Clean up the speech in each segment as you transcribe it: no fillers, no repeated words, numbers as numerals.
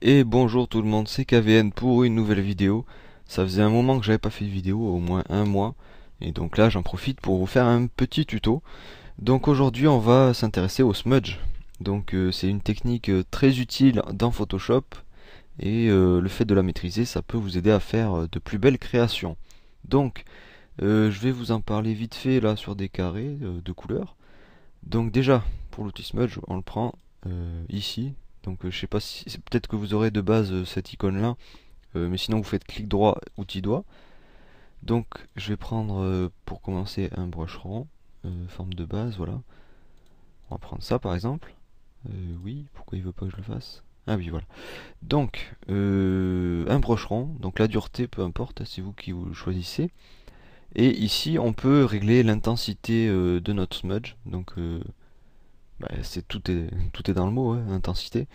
Et bonjour tout le monde, c'est KVN pour une nouvelle vidéo. Ça faisait un moment que j'avais pas fait de vidéo, au moins un mois. Et donc là j'en profite pour vous faire un petit tuto. Donc aujourd'hui on va s'intéresser au smudge. Donc c'est une technique très utile dans Photoshop. Et le fait de la maîtriser, ça peut vous aider à faire de plus belles créations. Donc je vais vous en parler vite fait là sur des carrés de couleurs. Donc déjà, pour l'outil smudge, on le prend ici. Donc je sais pas si c'est peut-être que vous aurez de base cette icône là, mais sinon vous faites clic droit, outil doigt. Donc je vais prendre pour commencer un brush rond, forme de base, voilà. On va prendre ça par exemple. Oui, pourquoi il veut pas que je le fasse? Ah oui, voilà. Donc un brush rond, donc la dureté peu importe, c'est vous qui vous le choisissez. Et ici on peut régler l'intensité de notre smudge. Donc c'est tout est dans le mot, hein, intensité.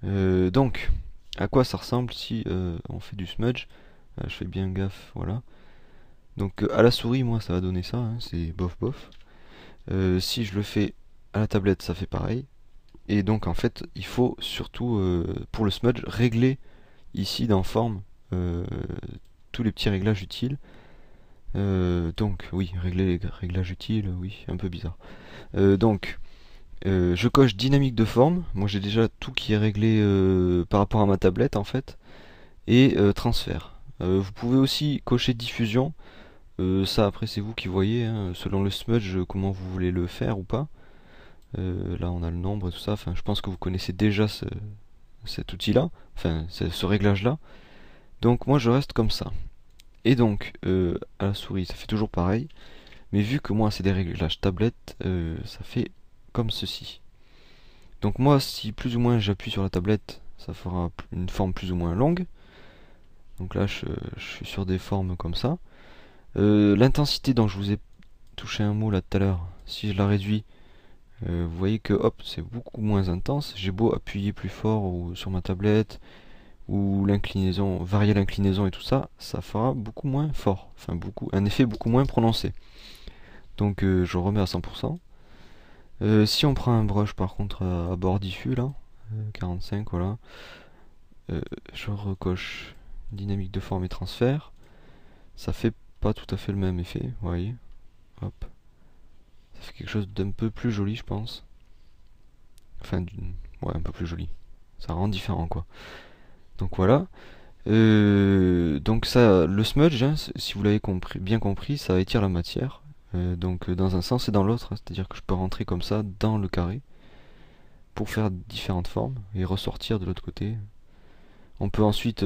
Donc, à quoi ça ressemble si on fait du smudge? Je fais bien gaffe, voilà. Donc à la souris, moi, ça va donner ça, hein, c'est bof bof. Si je le fais à la tablette, ça fait pareil. Et donc en fait, il faut surtout pour le smudge régler ici dans forme euh, tous les petits réglages utiles. Donc oui, régler les réglages utiles, oui, un peu bizarre. Donc je coche dynamique de forme. Moi j'ai déjà tout qui est réglé par rapport à ma tablette en fait. Et transfert. Vous pouvez aussi cocher diffusion. Ça après c'est vous qui voyez, hein, selon le smudge comment vous voulez le faire ou pas. Là on a le nombre et tout ça. Enfin je pense que vous connaissez déjà cet outil là. Enfin ce réglage là. Donc moi je reste comme ça. Et donc à la souris ça fait toujours pareil. Mais vu que moi c'est des réglages tablette, ça fait comme ceci. Donc moi, si plus ou moins j'appuie sur la tablette, ça fera une forme plus ou moins longue. Donc là, je suis sur des formes comme ça. L'intensité dont je vous ai touché un mot là tout à l'heure, si je la réduis, vous voyez que hop, c'est beaucoup moins intense. J'ai beau appuyer plus fort sur ma tablette, ou l'inclinaison, varier l'inclinaison et tout ça, ça fera beaucoup moins fort. Enfin, un effet beaucoup moins prononcé. Donc je remets à 100%. Si on prend un brush par contre à bord diffus là, 45 voilà, je recoche dynamique de forme et transfert, ça fait pas tout à fait le même effet, vous voyez, hop, ça fait quelque chose d'un peu plus joli je pense, enfin ouais un peu plus joli, ça rend différent quoi. Donc voilà, donc ça, le smudge, hein, si vous l'avez compris, bien compris, ça étire la matière, donc dans un sens et dans l'autre, hein, c'est-à-dire que je peux rentrer comme ça dans le carré pour faire différentes formes et ressortir de l'autre côté. On peut ensuite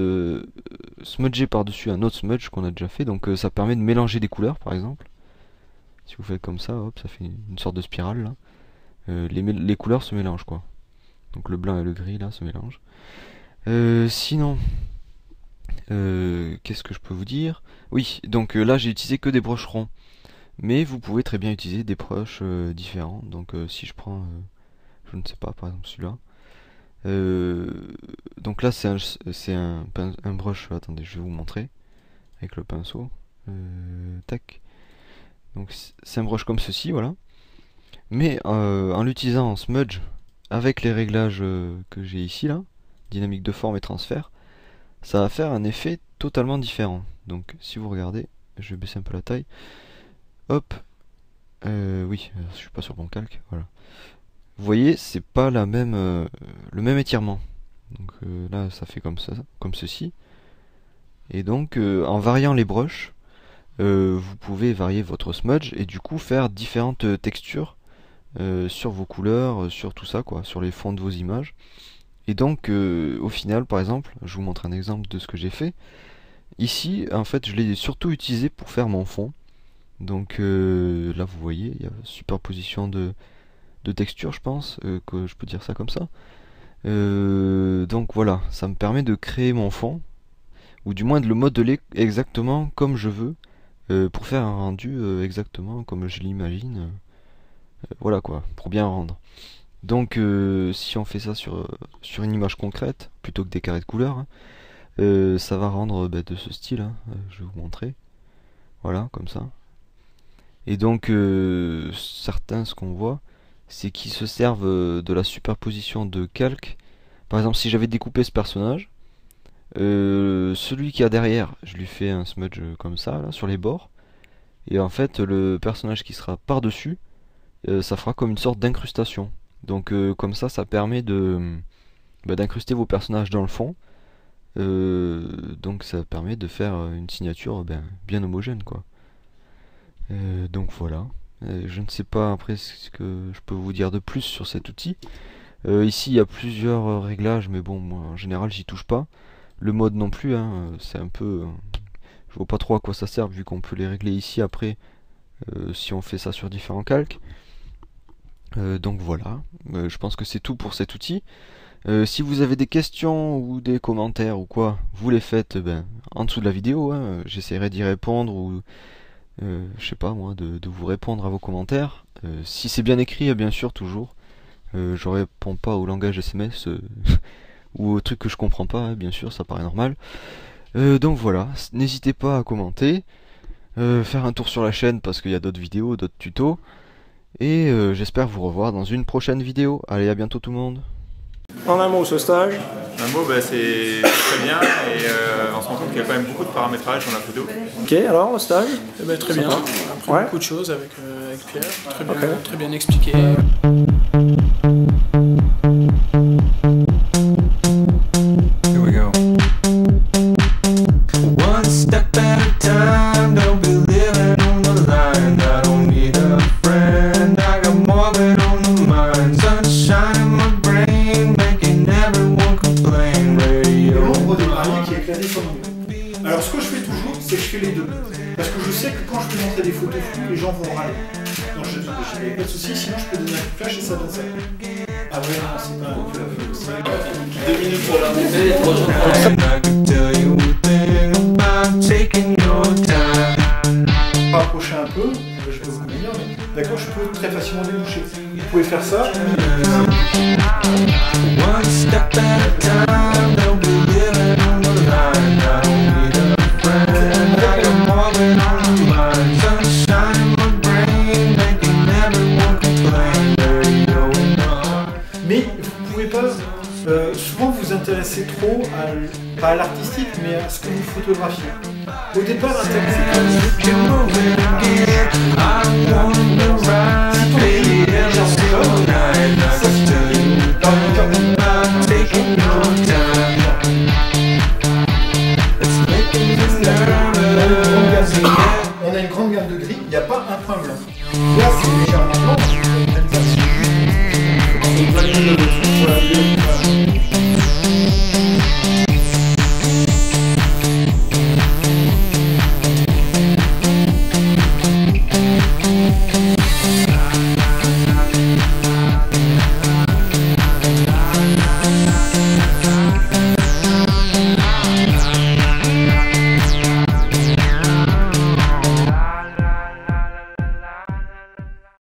smudger par-dessus un autre smudge qu'on a déjà fait, donc ça permet de mélanger des couleurs par exemple. Si vous faites comme ça, hop, ça fait une sorte de spirale là. Les couleurs se mélangent quoi. Donc le blanc et le gris là se mélangent. Sinon, qu'est-ce que je peux vous dire? Oui, donc là j'ai utilisé que des brushes ronds. Mais vous pouvez très bien utiliser des brushes différents. Donc si je prends, je ne sais pas, par exemple celui-là. Euh, donc là c'est un brush, attendez je vais vous montrer avec le pinceau. Tac. Donc c'est un brush comme ceci, voilà. Mais en l'utilisant en smudge avec les réglages que j'ai ici là, dynamique de forme et transfert, ça va faire un effet totalement différent. Donc si vous regardez, je vais baisser un peu la taille. Hop, oui, je suis pas sur mon calque, voilà. Vous voyez, c'est pas le même étirement. Donc là, ça fait comme ça, comme ceci. Et donc, en variant les brushes, vous pouvez varier votre smudge et du coup faire différentes textures sur vos couleurs, sur tout ça, quoi, sur les fonds de vos images. Et donc, au final, par exemple, je vous montre un exemple de ce que j'ai fait. Ici, en fait, je l'ai surtout utilisé pour faire mon fond. Donc là, vous voyez, il y a superposition de textures, je pense, que je peux dire ça comme ça. Donc voilà, ça me permet de créer mon fond, ou du moins de le modeler exactement comme je veux, pour faire un rendu exactement comme je l'imagine. Voilà quoi, pour bien rendre. Donc si on fait ça sur une image concrète, plutôt que des carrés de couleurs, hein, ça va rendre de ce style, hein, je vais vous montrer. Voilà, comme ça. Et donc certains, ce qu'on voit, c'est qu'ils se servent de la superposition de calques Par exemple, si j'avais découpé ce personnage, celui qui a derrière, je lui fais un smudge comme ça, là, sur les bords. Et en fait, le personnage qui sera par-dessus, ça fera comme une sorte d'incrustation. Donc comme ça permet d'incruster vos personnages dans le fond. Donc ça permet de faire une signature bien homogène, quoi. Donc voilà. Je ne sais pas après ce que je peux vous dire de plus sur cet outil. Ici il y a plusieurs réglages, mais bon, moi en général j'y touche pas. Le mode non plus, hein, c'est un peu... je vois pas trop à quoi ça sert vu qu'on peut les régler ici après si on fait ça sur différents calques. Donc voilà, je pense que c'est tout pour cet outil. Si vous avez des questions ou des commentaires ou quoi, vous les faites en dessous de la vidéo, hein. J'essaierai d'y répondre ou je sais pas moi, de vous répondre à vos commentaires. Si c'est bien écrit, bien sûr, toujours. Je réponds pas au langage SMS ou aux trucs que je comprends pas, hein, bien sûr, ça paraît normal. Donc voilà, n'hésitez pas à commenter, faire un tour sur la chaîne parce qu'il y a d'autres vidéos, d'autres tutos. Et j'espère vous revoir dans une prochaine vidéo. Allez, à bientôt tout le monde. En un mot, ce stage? Un mot, c'est très bien et on se rend compte qu'il y a quand même beaucoup de paramétrage dans la photo. Ok, alors le stage? Très bien, on a appris beaucoup de choses avec Pierre, très bien expliqué. Here we go. One step at a time, don't be living on the line. I don't need a friend, I got more than on the mind. Sunshine in my brain, making everyone complain. Radio. L'ombre des mariés qui est éclairée sur le mur. Alors ce que je fais toujours, c'est que je fais les deux. Parce que je sais que quand je peux montrer des photos floues, les gens vont râler. Donc je n'ai pas de soucis, sinon je peux donner un flash et ça donne ça. Ah ouais, non, c'est pas un peu. C'est 2 minutes pour la montée et 3 jours pour la montée. I could tell you a thing about taking your time. Rapprocher un peu, je peux vous le dire, mais d'accord, je peux très facilement déboucher. Vous pouvez faire ça. One step at a time, don't be living on the line. I don't need a friend, I got more than on the mind. Sunshine in my brain, making everyone complain. Radio in my heart. Mais vous pouvez pas souvent vous intéresser trop pas à l'artistique, mais à ce que vous photographiez. Au départ, Keep moving again. I wanna ride, baby, every single night. I can tell you about taking your time. It's making me nervous. on a une grande gamme de gris, il n'y a pas un point blanc. Là, c'est légèrement blanc.